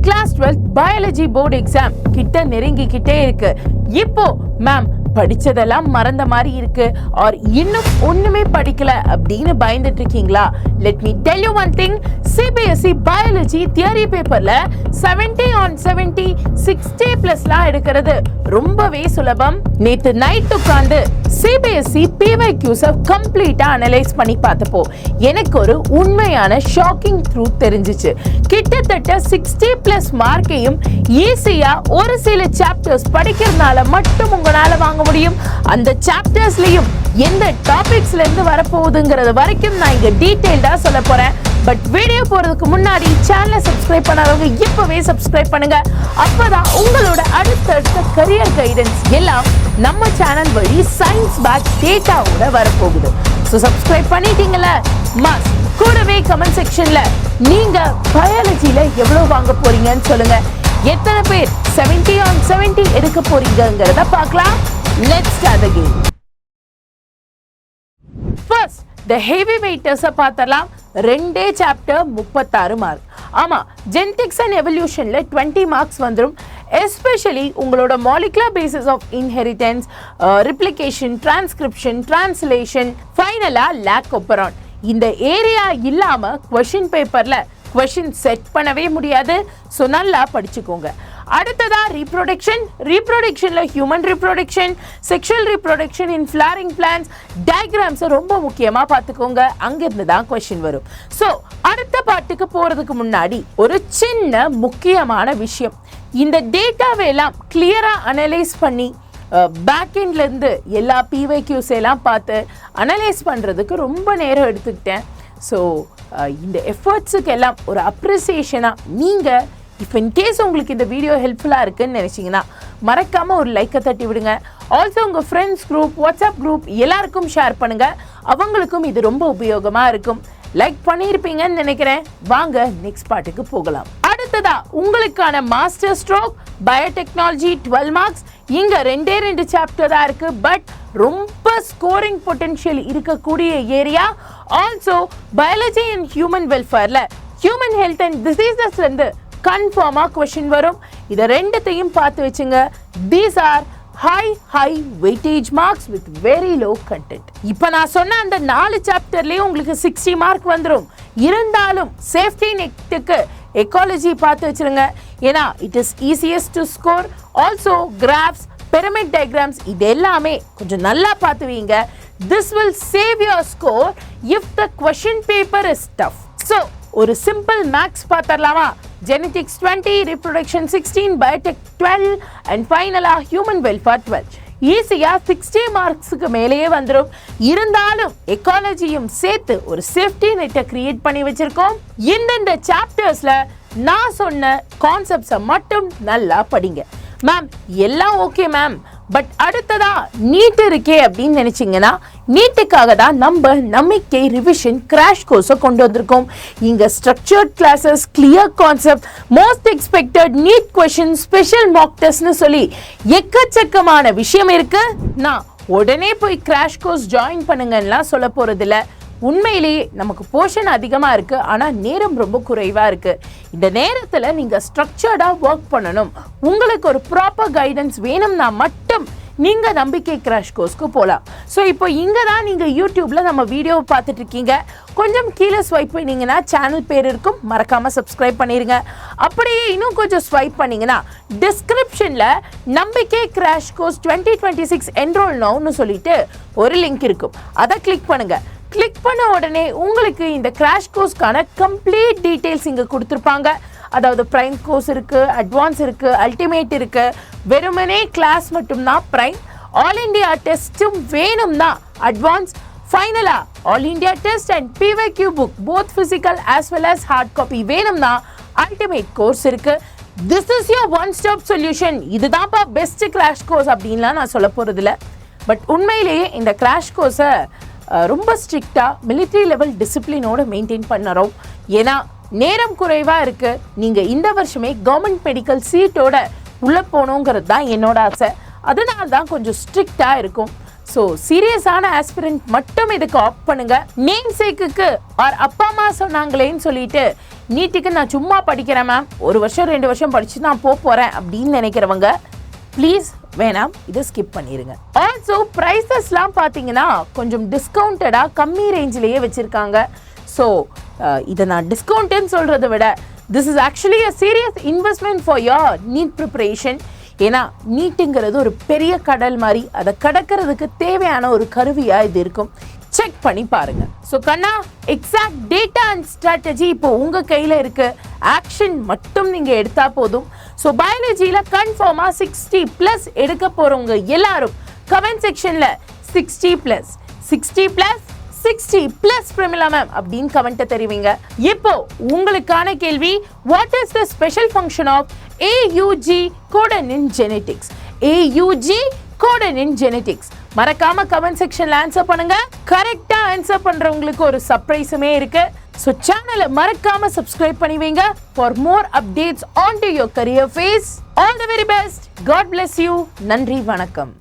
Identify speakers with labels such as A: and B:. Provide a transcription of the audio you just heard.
A: Class 12 Biology Board Exam கிட்ட நெருங்கிக்கிட்டே இருக்கு. இப்போ மேம் படிச்சதெல்லாம் மறந்த மாதிரி இருக்கு or இன்னும் ஒண்ணுமே படிக்கல அப்படின்னு பயந்துட்டு இருக்கீங்களா? Let me tell you one thing. CBSE Biology Theory Paperல 70 on 70 60+ எடுக்கிறது ரொம்பவே சுலபம். நேத்து நைட் உட்கார்ந்து CBSE PYQs கம்ப்ளீட்டா அனலைஸ் பண்ணி பார்த்தப்போ எனக்கு ஒரு உண்மையான ஷாக்கிங் ட்ரூத் தெரிஞ்சிச்சு. கிட்டத்தட்ட 60+ மார்க்கையும் ஈஸியா ஒரு சில சாப்டர்ஸ் படிக்கிறதுனால மட்டும் உங்களால வாங்க முடியும். அந்த சாப்டர்ஸ்லயும் எந்த டாபிக்ஸ்ல இருந்து வரப்போகுதுங்கிறது வரைக்கும் நான் இங்க டீடைல்டா சொல்ல போறேன். பட் வீடியோ போறதுக்கு முன்னாடி சேனலை சப்ஸ்கிரைப் பண்ணாதவங்க இப்பவே சப்ஸ்கிரைப் பண்ணுங்க. அப்பதான் உங்களோட அடுத்தடுத்த கரியர் கைடன்ஸ் எல்லாம் நம்ம சேனல் வழி சயின்ஸ் பேக் டேட்டாவோட வரப்போகுது. ஸோ சப்ஸ்கிரைப் பண்ணிட்டீங்களா? மஸ்ட். கூடவே கமெண்ட் செக்ஷன்ல நீங்க பயாலஜில எவ்வளவு வாங்க போறீங்கன்னு சொல்லுங்க. எத்தனை பேர் 70 on 70 எடுக்க போறீங்கங்கிறத பார்க்கலாம். Let's start the game. First, the heavy weighters பார்த்தலாம். ரெண்டே சாப்டர் 36 மார்க். ஆமா, ஜெனடிக்ஸ் அண்ட் எவல்யூஷன்ல 20 மார்க்ஸ் வந்துடும். எஸ்பெஷலி உங்களோட molecular basis of inheritance, replication, transcription, translation, ஃபைனலா லேக் ஒப்பரான். இந்த ஏரியா இல்லாம கொஸ்டின் பேப்பர்ல கொஸ்டின் செட் பண்ணவே முடியாது. ஸோ நல்லா படிச்சுக்கோங்க. அடுத்ததா ரீப்ரொடக்ஷன்ல human reproduction, sexual reproduction in flowering plants, diagrams ரொம்ப முக்கியமா பார்த்துக்கோங்க. அங்கிருந்து தான் கொஸ்டின் வரும். ஸோ அடுத்த பாட்டுக்கு போறதுக்கு முன்னாடி ஒரு சின்ன முக்கியமான விஷயம். இந்த டேட்டாவை எல்லாம் கிளியரா அனலைஸ் பண்ணி பேக்எண்ட்ல இருந்து எல்லா PYQs எல்லாம் பார்த்து அனலைஸ் பண்றதுக்கு ரொம்ப நேரம் எடுத்துக்கிட்டேன். ஸோ இந்த எஃபர்ட்ஸுக்கு எல்லாம் ஒரு அப்ரிசியேஷனாக நீங்கள் இஃப் இன்கேஸ் உங்களுக்கு இந்த வீடியோ ஹெல்ப்ஃபுல்லாக இருக்குன்னு நினச்சிங்கன்னா மறக்காமல் ஒரு லைக்கை தட்டி விடுங்க. ஆல்சோ உங்கள் ஃப்ரெண்ட்ஸ் குரூப், வாட்ஸ்அப் குரூப் எல்லாருக்கும் ஷேர் பண்ணுங்கள். அவங்களுக்கும் இது ரொம்ப உபயோகமாக இருக்கும். லைக் பண்ணியிருப்பீங்கன்னு நினைக்கிறேன். வாங்க நெக்ஸ்ட் பார்ட்டுக்கு போகலாம். அடுத்ததா உங்களுக்கான மாஸ்டர் ஸ்ட்ரோக் பயோடெக்னாலஜி 12 மார்க்ஸ். இங்க ரெண்டு சாப்டர் தான் இருக்கு. பட் ரொம்ப ஸ்கோரிங் பொட்டன்ஷியல் இருக்கக்கூடிய area. Also biology and human வெல்ஃபேர்ல ஹியூமன் ஹெல்த் அண்ட் டிசீசஸ்ல இருந்து கன்ஃபார்மா கொஸ்டின் வரும். இதை ரெண்டுத்தையும் பார்த்து வச்சுங்க. These are high weightage marks with very low content. இப்போ நான் சொன்ன அந்த 4 சாப்டர்லயே உங்களுக்கு 60 மார்க் வந்துரும். இருந்தாலும் சேஃப்டி நெட்டுக்கு எக்காலஜி பார்த்து வச்சிருங்க. ஏன்னா it is easiest to score. Also graphs, pyramid diagrams இது எல்லாமே கொஞ்சம் நல்லா பார்த்துவீங்க. This will save your score if the question paper is tough. So ஒரு சிம்பிள் மேக்ஸ் பார்த்தரலாமா? ஜெனடிக்ஸ் 20, reproduction 16, biotech 12 and ஃபைனலா ஹியூமன் வெல்ஃபேர் 12. ஈஸியா 60 மார்க்ஸுக்கு மேலேயே வந்துடும். இருந்தாலும் எக்காலஜியும் சேர்த்து ஒரு சேஃப்டி நெட்டை கிரியேட் பண்ணி வச்சிருக்கோம். இந்தந்த சாப்டர்ஸ்ல நான் சொன்ன கான்செப்ட்ஸை மட்டும் நல்லா படிங்க. மேம் எல்லாம் ஓகே மேம், பட் அடுத்ததா நீட் இருக்கே அப்படின்னு நினைச்சீங்கன்னா நீட்டுக்காக தான் நம்ம நம்பிக்கை ரிவிஷன் கிராஷ் கோர்ஸை கொண்டு வந்திருக்கோம். இங்க structured classes, clear concept, most expected NEET question, special mock டெஸ்ட்னு சொல்லி எக்கச்சக்கமான விஷயம் இருக்கு. நான் உடனே போய் கிராஷ் கோர்ஸ் ஜாயின் பண்ணுங்கலாம் சொல்ல போறதில்ல. உண்மையிலேயே நமக்கு போர்ஷன் அதிகமாக இருக்குது, ஆனால் நேரம் ரொம்ப குறைவாக இருக்குது. இந்த நேரத்தில் நீங்கள் ஸ்ட்ரக்சர்டாக ஒர்க் பண்ணணும். உங்களுக்கு ஒரு ப்ராப்பர் கைடன்ஸ் வேணும்னா மட்டும் நீங்கள் நம்பிக்கை கிராஷ் கோர்ஸ்க்கு போகலாம். ஸோ இப்போ இங்கே தான் நீங்கள் யூடியூப்பில் நம்ம வீடியோவை பார்த்துட்டு இருக்கீங்க. கொஞ்சம் கீழே ஸ்வைப் பண்ணிங்கன்னா சேனல் பேர் இருக்கும், மறக்காமல் சப்ஸ்கிரைப் பண்ணிடுங்க. அப்படியே இன்னும் கொஞ்சம் ஸ்வைப் பண்ணிங்கன்னா டிஸ்கிரிப்ஷனில் நம்பிக்கை கிராஷ் கோர்ஸ் 2026 என்ரோல் நவுன்னு சொல்லிட்டு ஒரு லிங்க் இருக்கும். அதை கிளிக் பண்ணுங்கள். கிளிக் பண்ண உடனே உங்களுக்கு இந்த கிராஷ் கோர்ஸ்க்கான கம்ப்ளீட் டீட்டெயில்ஸ் இங்கே கொடுத்துருப்பாங்க. அதாவது பிரைம் கோர்ஸ் இருக்கு, அட்வான்ஸ் இருக்கு, அல்டிமேட் இருக்கு. வெறுமனே கிளாஸ் மட்டும்தான் பிரைம். ஆல் இண்டியா டெஸ்ட்டும் வேணும்னா அட்வான்ஸ். ஃபைனலா all India test and PYQ book both physical as well as hard copy வேணும்னா அல்டிமேட் கோர்ஸ் இருக்கு. This is your one stop solution. இதுதான்ப்பா பெஸ்ட் கிராஷ் கோர்ஸ் அப்படின்லாம் நான் சொல்ல போறதில்ல. பட் உண்மையிலேயே இந்த கிராஷ் கோர்ஸை ரொம்ப ஸ்ட்ரிக்டாக மிலிட்ரி லெவல் டிசிப்ளினோட மெயின்டைன் பண்ணுறோம். ஏன்னா நேரம் குறைவாக இருக்குது. நீங்கள் இந்த வருஷமே கவர்மெண்ட் மெடிக்கல் சீட்டோட உள்ளே போகணுங்கிறது தான் என்னோட ஆசை. அதனால தான் கொஞ்சம் ஸ்ட்ரிக்டாக இருக்கும். ஸோ சீரியஸான ஆஸ்பிரண்ட் மட்டும் இதுக்கு ஆப்ட் பண்ணுங்க. நேம் சேக்குக்கு ஆர் அப்பா அம்மா சொன்னாங்களேன்னு சொல்லிட்டு நீட்டுக்கு நான் சும்மா படிக்கிறேன் மேம், 1 வருஷம் 2 வருஷம் படிச்சு நான் போகிறேன் அப்படின்னு நினைக்கிறவங்க ப்ளீஸ் வேணாம், இதை ஸ்கிப் பண்ணிடுங்க. ஆல்சோ ப்ரைஸஸ்லாம் பார்த்தீங்கன்னா கொஞ்சம் டிஸ்கவுண்டடாக கம்மி ரேஞ்சிலேயே வச்சுருக்காங்க. ஸோ இதை நான் டிஸ்கவுண்ட்டுன்னு சொல்கிறத விட this is actually a serious investment for your NEET preparation. ஏன்னா நீட்டுங்கிறது ஒரு பெரிய கடல் மாதிரி, அதை கடக்கிறதுக்கு தேவையான ஒரு கருவியாக இது இருக்கும். செக் பண்ணி பாருங்க. ஸோ கண்ணா, எக்ஸாக்ட் டேட்டா அண்ட் ஸ்ட்ராட்டஜி இப்போ உங்கள் கையில் இருக்கு. ஆக்ஷன் மட்டும் நீங்கள் எடுத்தால் போதும். ஸோ பயாலஜியில் கன்ஃபார்மாக 60+ எடுக்க போகிறவங்க எல்லாரும் கமெண்ட் செக்ஷனில் 60+, 60+, 60+ பிரமிளா மேம் அப்படின்னு கமெண்ட்டை தெரிவிங்க. இப்போ உங்களுக்கான கேள்வி, what is the special function of AUG codon in genetics? AUG codon in genetics மறக்காம கமெண்ட் செக்ஷன்ல ஆன்சர் பண்ணுங்க. கரெக்டா ஆன்சர் பண்றவங்களுக்கு ஒரு சர்ப்ரைஸுமே இருக்கு. ஸோ சேனலை மறக்காம சப்ஸ்கிரைப் பண்ணி வைங்க for more updates on to your career phase. All the very best. God bless you. நன்றி, வணக்கம்.